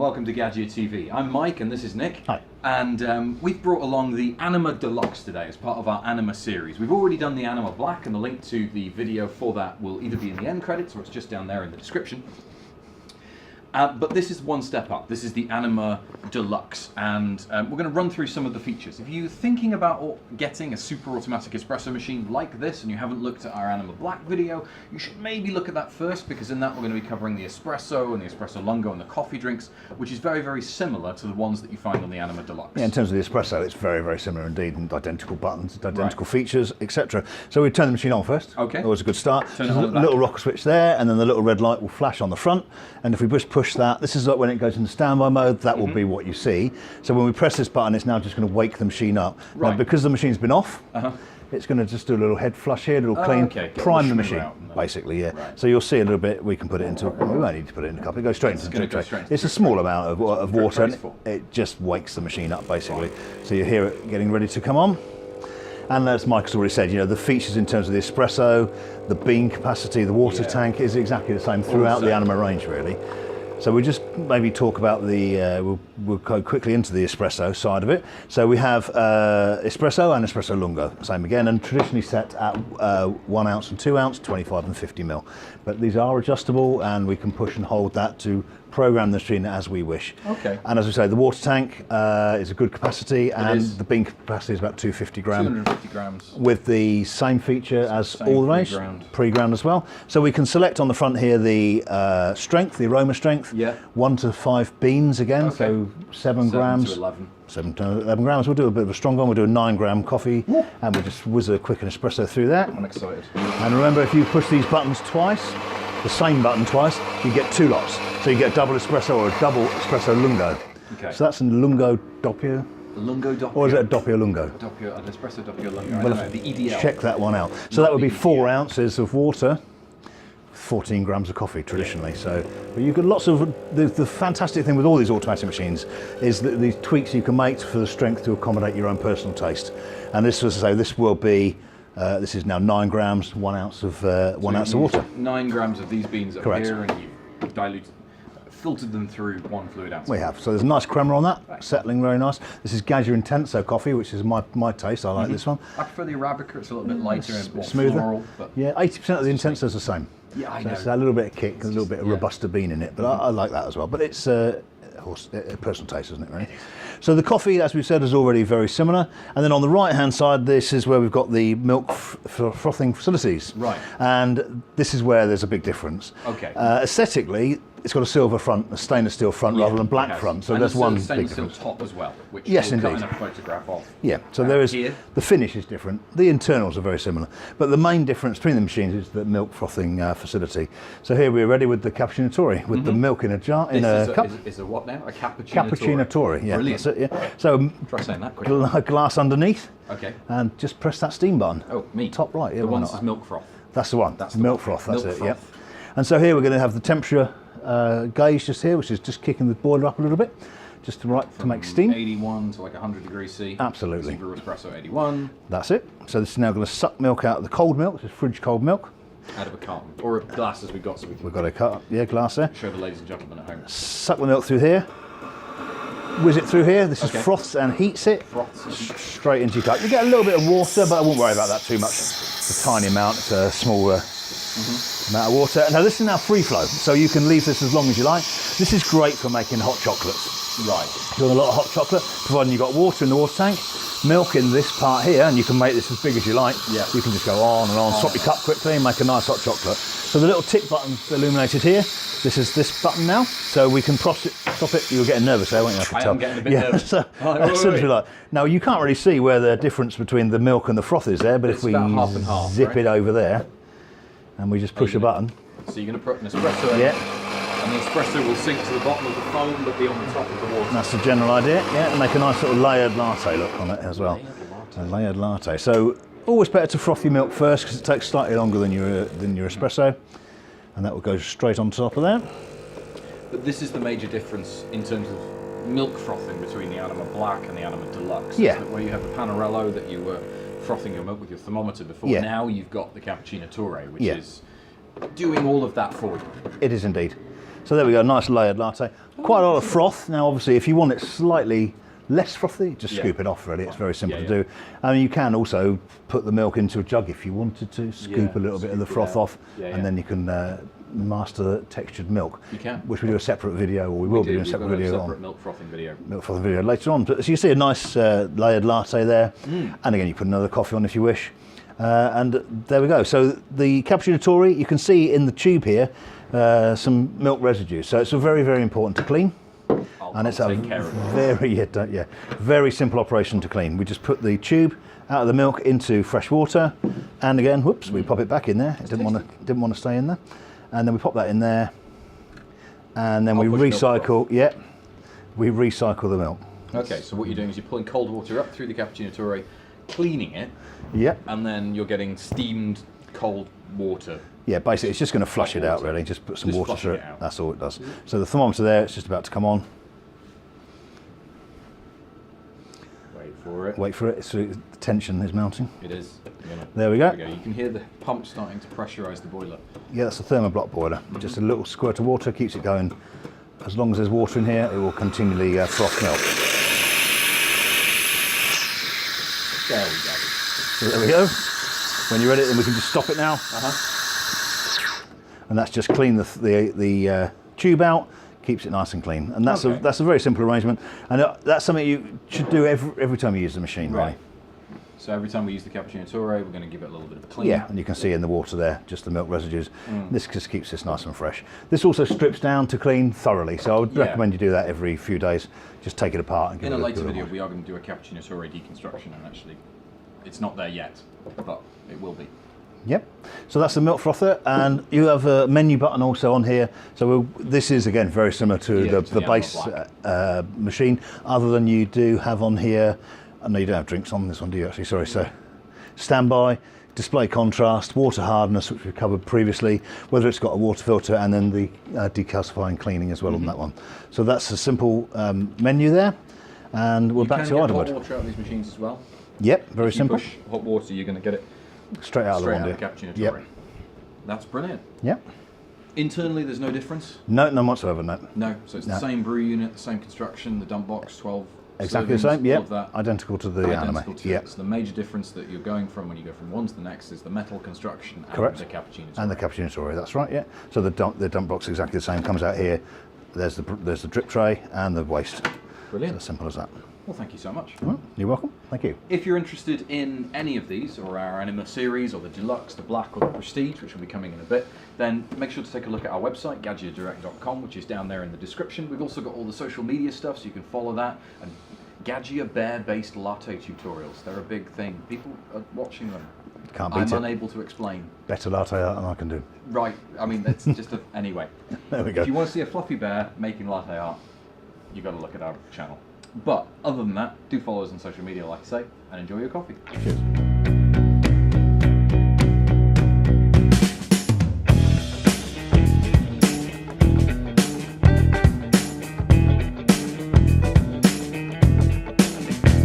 welcome to Gaggia TV. I'm Mike and this is Nick. Hi. And we've brought along the Anima Deluxe today as part of our Anima series. We've already done the Anima Black and the link to the video for that will either be in the end credits or it's just down there in the description. But this is one step up. This is the Anima Deluxe, and we're going to run through some of the features. If you're thinking about getting a super automatic espresso machine like this and you haven't looked at our Anima Black video, you should maybe look at that first, because in that we're going to be covering the espresso and the espresso lungo and the coffee drinks, which is very, very similar to the ones that you find on the Anima Deluxe. Yeah, in terms of the espresso, it's very, very similar indeed, and identical buttons, identical features, etc. So we turn the machine on first. Okay. Always a good start. Turn it There's on a little rocker switch there, and then the little red light will flash on the front. And if we just push that, this is like when it goes into standby mode, that will be what you see. So when we press this button, it's now just going to wake the machine up. Right. Now, because the machine's been off, it's going to just do a little head flush here, a little clean, prime the machine, basically, yeah. Right. So you'll see a little bit, we can put it into, we won't need to put it in a cup, it goes straight into the drip tray. It's a small amount of water, and it just wakes the machine up, basically. Right. So you hear it getting ready to come on. And as Mike's already said, you know, the features in terms of the espresso, the bean capacity, the water tank is exactly the same throughout the Anima range, really. So we just maybe talk about the, we'll go quickly into the espresso side of it. So we have espresso and espresso lungo, same again, and traditionally set at 1 ounce and 2 ounce, 25 and 50 ml. But these are adjustable and we can push and hold that to program the machine as we wish. Okay. And as we say, the water tank is a good capacity, and the bean capacity is about 250 grams. 250 grams. With the same feature as all the range, pre-ground as well. So we can select on the front here the strength, the aroma strength. Yeah. 1 to 5 beans again, so 7 grams. 7 to 11 grams. We'll do a bit of a strong one. We'll do a 9 gram coffee, and we'll just whiz a quick espresso through that. I'm excited. And remember, if you push these buttons twice, the same button twice, you get 2 lots. So you get double espresso or a double espresso lungo. Okay. So that's a lungo doppio. Lungo doppio. Or is it a doppio lungo? Doppio, an espresso doppio lungo. I don't know, the EDL. Check that one out. So that would be 4 ounces of water, 14 grams of coffee traditionally. So but you've got lots of, the fantastic thing with all these automatic machines is that these tweaks you can make for the strength to accommodate your own personal taste. And this was to say, this will be, this is now 9 grams, 1 ounce of, 1 ounce of water. 9 grams of these beans up Correct. here, and you filtered them through 1 fluid ounce. We have. So there's a nice crema on that, settling very nice. This is Gaggia Intenso coffee, which is my taste. I like this one. I prefer the Arabica. It's a little bit lighter and more smoother. Floral, but yeah, 80% of the Intenso is the same. Yeah, I know. It's a little bit of kick, a little bit of Robusta bean in it, but I like that as well. But it's personal taste, isn't it, really? So the coffee, as we said, is already very similar. And then on the right-hand side, this is where we've got the milk frothing facilities. Right. And this is where there's a big difference. Okay. Aesthetically, it's got a silver front, a stainless steel front rather than black front. So there's one big difference. Top as well, which yes, we'll indeed. cut in a photograph of. Yeah, so there is, here. the finish is different. The internals are very similar. But the main difference between the machines is the milk frothing facility. So here we're ready with the cappuccino Torre, with the milk in a jar, in a cup. Is a what now? A cappuccino Torre, yeah. Brilliant. That's it, yeah. So try saying that quickly. Glass underneath. Okay. And just press that steam button. Oh, me. Top right. Yeah, the one that's milk froth. That's the one. That's milk froth. That's it. Yeah. And so here we're going to have the temperature gauge just here, which is just kicking the boiler up a little bit, just to make steam. 81 to like 100 degrees C. Absolutely. Brew espresso 81. That's it. So this is now going to suck milk out of the cold milk. This is fridge cold milk. Out of a carton or a glass, as we got. So we've got a glass there. Show the ladies and gentlemen at home. Suck the milk through here. Whiz it through here. This is froths and heats it straight into your cup. You get a little bit of water, but I won't worry about that too much. It's a tiny amount. It's a small amount of water. Now this is now free flow, so you can leave this as long as you like. This is great for making hot chocolates. Right. Doing a lot of hot chocolate, providing you've got water in the water tank, milk in this part here, and you can make this as big as you like. Yeah. You can just go on and on, swap your cup quickly and make a nice hot chocolate. So the little tick button's illuminated here. This is this button now, so we can stop it. You were getting nervous there, weren't you? I am getting a bit nervous. So, like, now you can't really see where the difference between the milk and the froth is there, but if we half and half, zip it over there, and we just push a button. So you're going to put an espresso in, and the espresso will sink to the bottom of the foam, but be on the top of the water. And that's the general idea, and make a nice sort of layered latte look on it as well. A layered latte. So always better to froth your milk first, because it takes slightly longer than your espresso, and that will go straight on top of there. But this is the major difference in terms of milk frothing between the Anima Black and the Anima Deluxe. Yeah. Where you have the Panarello that you were frothing your milk with your thermometer before. Yeah. Now you've got the Cappuccino Torre, which is doing all of that for you. It is indeed. So there we go, nice layered latte. Quite a lot of froth. Now obviously if you want it slightly less frothy, just scoop it off really. It's very simple to do. And you can also put the milk into a jug if you wanted to, scoop a little bit of the froth off, and then you can master the textured milk. You can. Which we do a separate video, or we will be doing a separate video on. Separate milk frothing video. Milk frothing video later on. So you see a nice layered latte there. And again, you put another coffee on if you wish. And there we go. So the cappuccino Tori, you can see in the tube here some milk residue. So it's very, very important to clean. And it's a very simple operation to clean. We just put the tube out of the milk into fresh water, and again, whoops, we pop it back in there. It didn't want to stay in there, and then we pop that in there, and then we recycle. We recycle the milk. Okay, so what you're doing is you're pulling cold water up through the cappuccino Tori, cleaning it. And then you're getting steamed cold water. Yeah, basically it's just going to flush it out really. Just put some water through it. That's all it does. So the thermometer there, it's just about to come on. Wait for it. So the tension is mounting. It is. There we go. You can hear the pump starting to pressurise the boiler. Yeah, that's a thermoblock boiler. Just a little squirt of water keeps it going. As long as there's water in here, it will continually froth milk. There we go. So there we go. When you're ready, then we can just stop it now. And that's just clean the tube out. Keeps it nice and clean, and that's a very simple arrangement, and that's something you should do every time you use the machine, really. So every time we use the cappuccino Tori, we're going to give it a little bit of a clean. Yeah, and you can see in the water there just the milk residues. This just keeps this nice and fresh. This also strips down to clean thoroughly, so I would recommend you do that every few days. Just take it apart and give it a later video we are going to do a cappuccino Tori deconstruction, and actually it's not there yet, but it will be. Yep. So that's the milk frother, and you have a menu button also on here. So this is again very similar to the base machine, other than you do have on here. I know you don't have drinks on this one, do you? Actually, sorry. So standby, display contrast, water hardness, which we covered previously. Whether it's got a water filter, and then the decalcifying cleaning as well on that one. So that's a simple menu there, and we're back to Idawood. You can get hot water out of these machines as well. Yep, very simple. If you push hot water, you're going to get it straight out of the cappuccino Tori. That's brilliant. Yep. Internally, there's no difference? No, none whatsoever, no. No, so it's the same brew unit, the same construction, the dump box, 12 exactly servings, the same, yep. That. Identical to the Anima. Yep. So the major difference that you're going from when you go from one to the next is the metal construction and the cappuccino Tori. And the cappuccino Tori, that's right, yeah. So the dump box is exactly the same, comes out here. There's the drip tray and the waste. Brilliant. It's as simple as that. Well, thank you so much. Well, you're welcome. Thank you. If you're interested in any of these, or our Anima series, or the Deluxe, the Black, or the Prestige, which will be coming in a bit, then make sure to take a look at our website, GaggiaDirect.com, which is down there in the description. We've also got all the social media stuff, so you can follow that. And Gaggia bear-based latte tutorials. They're a big thing. People are watching them. Can't beat it. I'm unable to explain. Better latte art than I can do. Right. I mean, that's just anyway. There we go. If you want to see a fluffy bear making latte art, you've got to look at our channel. But other than that, do follow us on social media, like I say, and enjoy your coffee. Cheers.